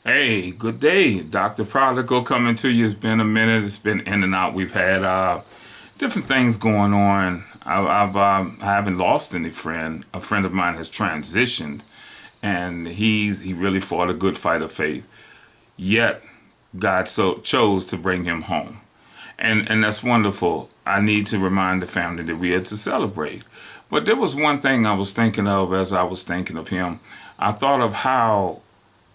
Hey, good day. Dr. Prodigal coming to you. It's been a minute. It's been in and out. We've had different things going on. I haven't lost any friend. A friend of mine has transitioned, and he really fought a good fight of faith. Yet, God so chose to bring him home, and that's wonderful. I need to remind the family that we are to celebrate. But there was one thing I was thinking of as I was thinking of him. I thought of how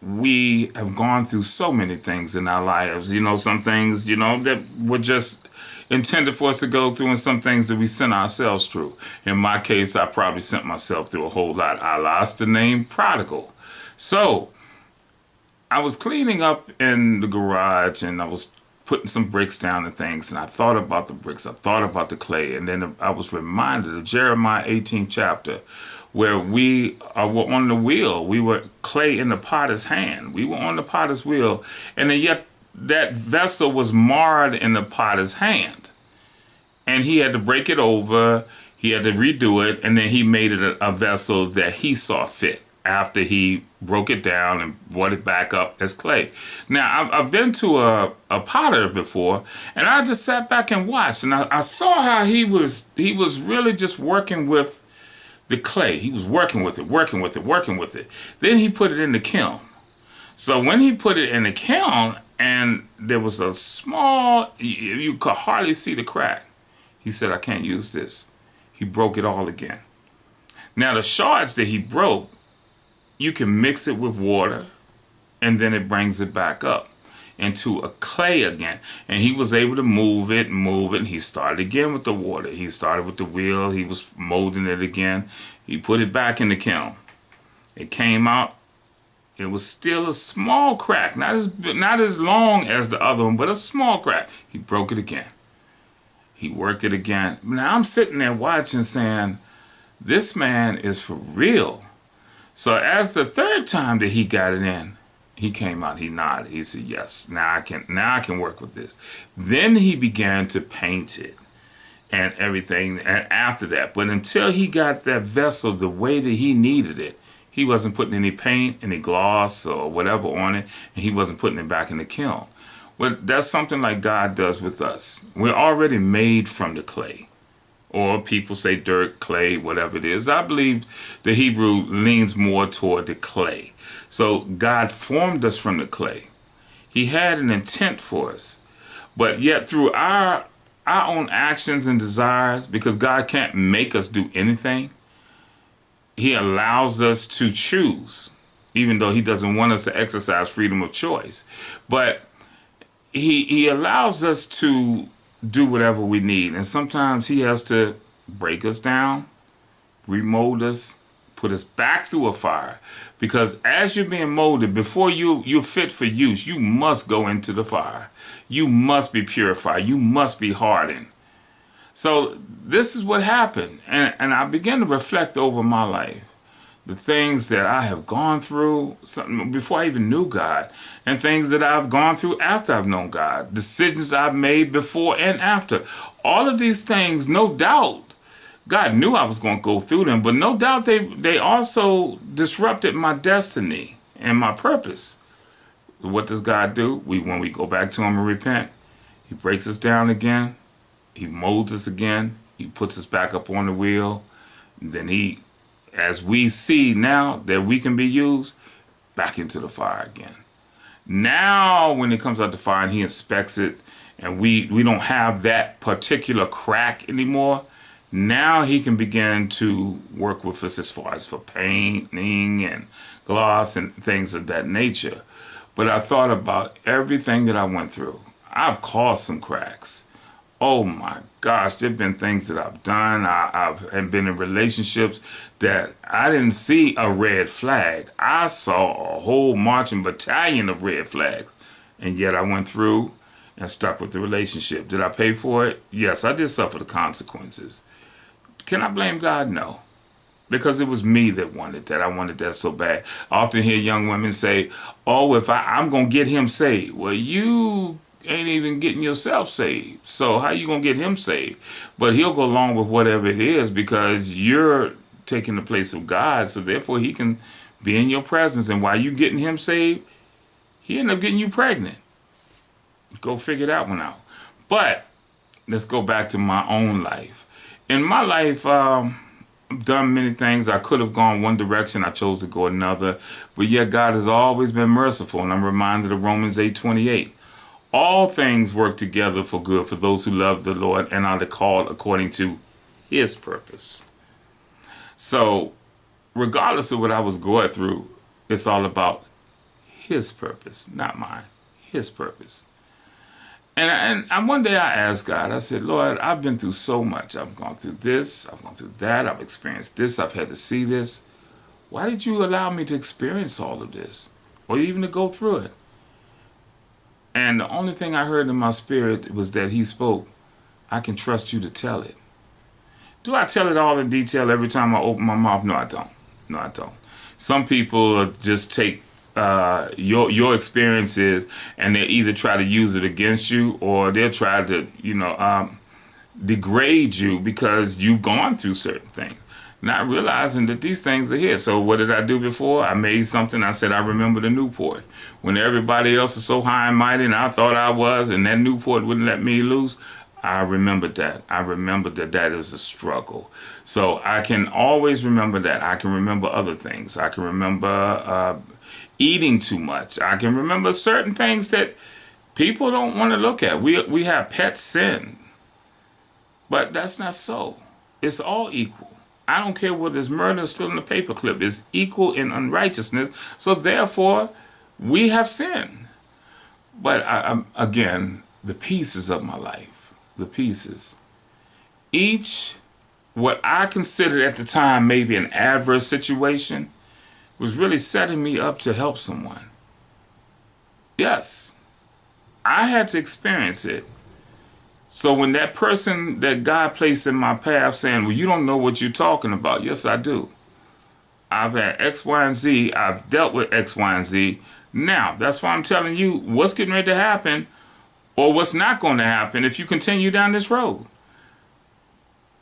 we have gone through so many things in our lives. Some things, that were just intended for us to go through, and some things that we sent ourselves through. In my case, I probably sent myself through a whole lot. I lost the name Prodigal. So I was cleaning up in the garage and I was putting some bricks down and things, and I thought about the bricks, I thought about the clay, and then I was reminded of Jeremiah 18th chapter, where we were on the wheel. We were clay in the potter's hand. We were on the potter's wheel, and yet that vessel was marred in the potter's hand. And he had to break it over, he had to redo it, and then he made it a vessel that he saw fit after he broke it down and brought it back up as clay. Now, I've been to a potter before, and I just sat back and watched, and I saw how he was really just working with the clay. He was working with it, working with it, working with it. Then he put it in the kiln. So when he put it in the kiln, and there was a small, you could hardly see the crack, he said, I can't use this. He broke it all again. Now, the shards that he broke, you can mix it with water, and then it brings it back up into a clay again. And he was able to move it, and he started again with the water. He started with the wheel, he was molding it again. He put it back in the kiln. It came out. It was still a small crack, not as long as the other one, but a small crack. He broke it again. He worked it again. Now I'm sitting there watching saying, this man is for real. So as the third time that he got it in, he came out, he nodded. He said, yes, now I can work with this. Then he began to paint it and everything and after that. But until he got that vessel the way that he needed it, he wasn't putting any paint, any gloss or whatever on it, and he wasn't putting it back in the kiln. Well, that's something like God does with us. We're already made from the clay. Or people say dirt, clay, whatever it is. I believe the Hebrew leans more toward the clay. So God formed us from the clay. He had an intent for us. But yet through our own actions and desires, because God can't make us do anything, he allows us to choose, even though he doesn't want us to exercise freedom of choice. But he allows us to do whatever we need. And sometimes he has to break us down, remold us, put us back through a fire. Because as you're being molded, before you're fit for use, you must go into the fire. You must be purified. You must be hardened. So this is what happened. And I began to reflect over my life. The things that I have gone through before I even knew God, and things that I've gone through after I've known God, decisions I've made before and after. All of these things, no doubt, God knew I was going to go through them, but no doubt they also disrupted my destiny and my purpose. What does God do? When we go back to him and repent, he breaks us down again, he molds us again, he puts us back up on the wheel, and then as we see now that we can be used, back into the fire again. Now, when it comes out the fire and he inspects it, and we don't have that particular crack anymore, now he can begin to work with us as far as for painting and gloss and things of that nature. But I thought about everything that I went through. I've caused some cracks. Oh my gosh, there have been things that I've done. I've been in relationships that I didn't see a red flag. I saw a whole marching battalion of red flags. And yet I went through and stuck with the relationship. Did I pay for it? Yes, I did suffer the consequences. Can I blame God? No. Because it was me that wanted that. I wanted that so bad. I often hear young women say, oh, if I'm going to get him saved. Well, you ain't even getting yourself saved. So how you going to get him saved? But he'll go along with whatever it is because you're taking the place of God. So therefore he can be in your presence. And while you getting him saved, He ended up getting you pregnant. Go figure that one out. But let's go back to my own life. In my life, I've done many things. I could have gone one direction. I chose to go another. But yet God has always been merciful. And I'm reminded of Romans 8:28. All things work together for good for those who love the Lord and are called according to his purpose. So regardless of what I was going through, it's all about his purpose, not mine. His purpose. And one day I asked God, I said, Lord, I've been through so much. I've gone through this, I've gone through that, I've experienced this, I've had to see this. Why did you allow me to experience all of this? Or even to go through it? And the only thing I heard in my spirit was that he spoke, I can trust you to tell it. Do I tell it all in detail every time I open my mouth? No, I don't. No, I don't. Some people just take your experiences and they either try to use it against you or they'll try to, degrade you because you've gone through certain things, not realizing that these things are here. So what did I do before? I made something. I said, I remember the Newport. When everybody else is so high and mighty and I thought I was, and that Newport wouldn't let me loose, I remembered that. I remembered that is a struggle. So I can always remember that. I can remember other things. I can remember eating too much. I can remember certain things that people don't want to look at. We have pet sin. But that's not so. It's all equal. I don't care whether it's murder or still in the paperclip. It's equal in unrighteousness. So therefore, we have sin. But again, the pieces of my life, the pieces. Each, what I considered at the time maybe an adverse situation, was really setting me up to help someone. Yes, I had to experience it. So when that person that God placed in my path saying, well, you don't know what you're talking about. Yes, I do. I've had X, Y, and Z. I've dealt with X, Y, and Z. Now, that's why I'm telling you what's getting ready to happen or what's not going to happen if you continue down this road.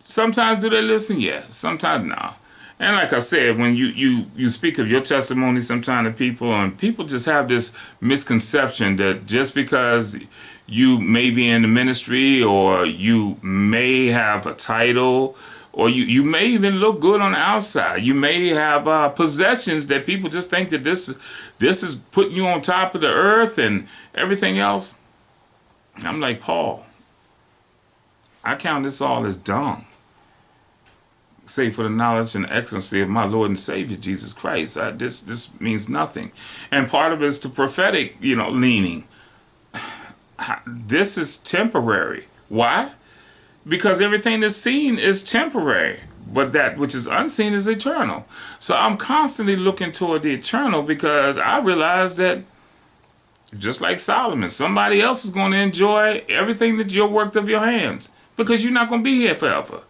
Sometimes do they listen? Yeah. Sometimes no. And like I said, when you speak of your testimony sometimes to people, and people just have this misconception that just because you may be in the ministry or you may have a title or you may even look good on the outside. You may have possessions that people just think that this is putting you on top of the earth and everything else. I'm like Paul. I count this all as dung. Save for the knowledge and excellency of my Lord and Savior, Jesus Christ. This means nothing. And part of it is the prophetic, leaning. This is temporary. Why? Because everything that's seen is temporary, but that which is unseen is eternal. So I'm constantly looking toward the eternal because I realize that just like Solomon, somebody else is going to enjoy everything that you worked of your hands because you're not going to be here forever.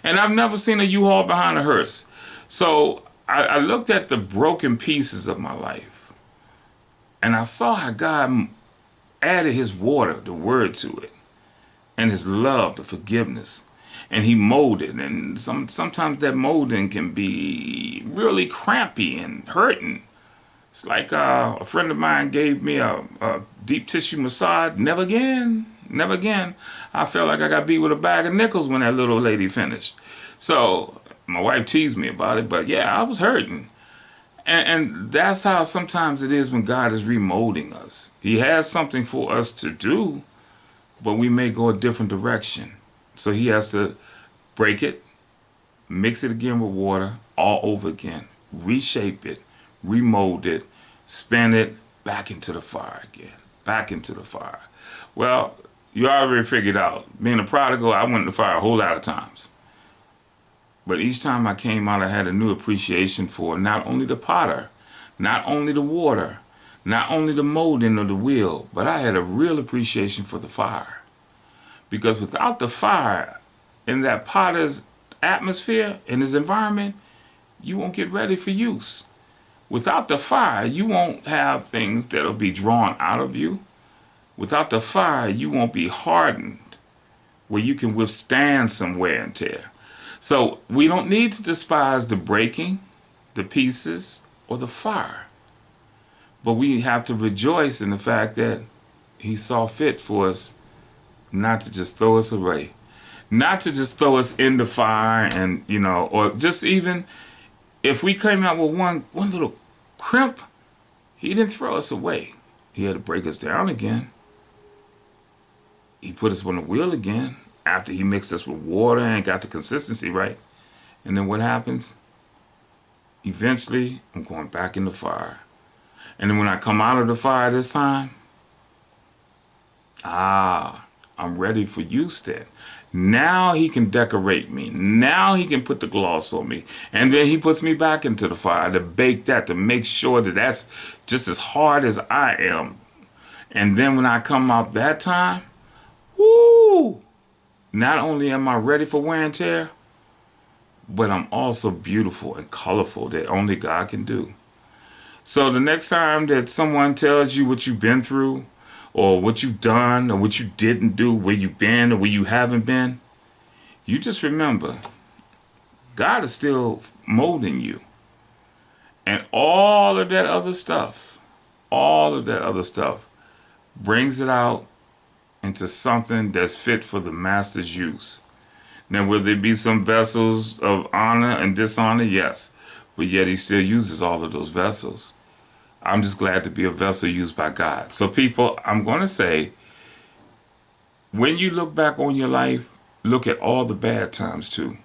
And I've never seen a U-Haul behind a hearse. So I looked at the broken pieces of my life and I saw how God added his water, the word to it, and his love, the forgiveness, and he molded. And sometimes that molding can be really crampy and hurting. It's like a friend of mine gave me a deep tissue massage. Never again. Never again. I felt like I got beat with a bag of nickels when that little lady finished. So my wife teased me about it, but yeah, I was hurting. And that's how sometimes it is when God is remolding us. He has something for us to do, but we may go a different direction. So he has to break it, mix it again with water, all over again, reshape it, remold it, spin it back into the fire again, back into the fire. Well, you already figured out, being a prodigal, I went in the fire a whole lot of times. But each time I came out, I had a new appreciation for not only the potter, not only the water, not only the molding of the wheel, but I had a real appreciation for the fire. Because without the fire in that potter's atmosphere, in his environment, you won't get ready for use. Without the fire, you won't have things that'll be drawn out of you. Without the fire, you won't be hardened where you can withstand some wear and tear. So we don't need to despise the breaking, the pieces, or the fire. But we have to rejoice in the fact that he saw fit for us not to just throw us away, not to just throw us in the fire, and or just even if we came out with one little crimp, he didn't throw us away. He had to break us down again. He put us on the wheel again after he mixed us with water and got the consistency right. And then what happens? Eventually, I'm going back in the fire. And then when I come out of the fire this time, I'm ready for use then. Now he can decorate me. Now he can put the gloss on me. And then he puts me back into the fire to bake that, to make sure that that's just as hard as I am. And then when I come out that time, woo! Not only am I ready for wear and tear, but I'm also beautiful and colorful that only God can do. So the next time that someone tells you what you've been through, or what you've done, or what you didn't do, where you've been, or where you haven't been, you just remember, God is still molding you. And all of that other stuff brings it out into something that's fit for the master's use. Now, will there be some vessels of honor and dishonor? Yes. But yet he still uses all of those vessels. I'm just glad to be a vessel used by God. So people, I'm going to say, when you look back on your life, look at all the bad times too.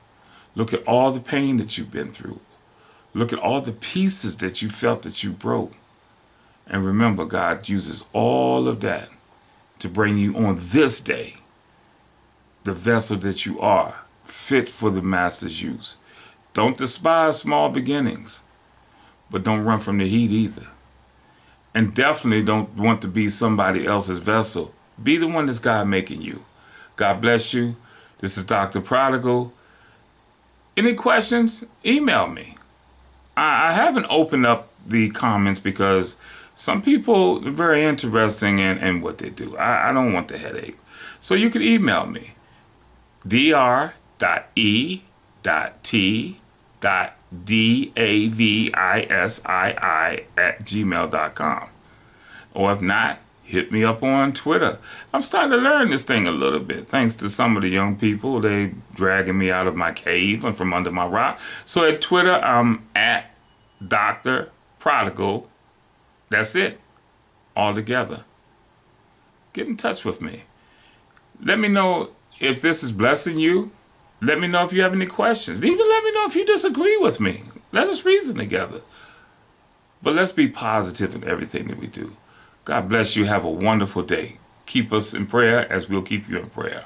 Look at all the pain that you've been through. Look at all the pieces that you felt that you broke. And remember, God uses all of that to bring you on this day, the vessel that you are, fit for the master's use. Don't despise small beginnings, but don't run from the heat either. And definitely don't want to be somebody else's vessel. Be the one that's God making you. God bless you. This is Dr. Prodigal. Any questions? Email me. I haven't opened up the comments because some people are very interesting in what they do. I don't want the headache. So you can email me. dr.e.davisi@gmail.com. Or if not, hit me up on Twitter. I'm starting to learn this thing a little bit, thanks to some of the young people. They dragging me out of my cave and from under my rock. So at Twitter, I'm at Dr. Prodigal. That's it. All together. Get in touch with me. Let me know if this is blessing you. Let me know if you have any questions. Even let me know if you disagree with me. Let us reason together. But let's be positive in everything that we do. God bless you. Have a wonderful day. Keep us in prayer as we'll keep you in prayer.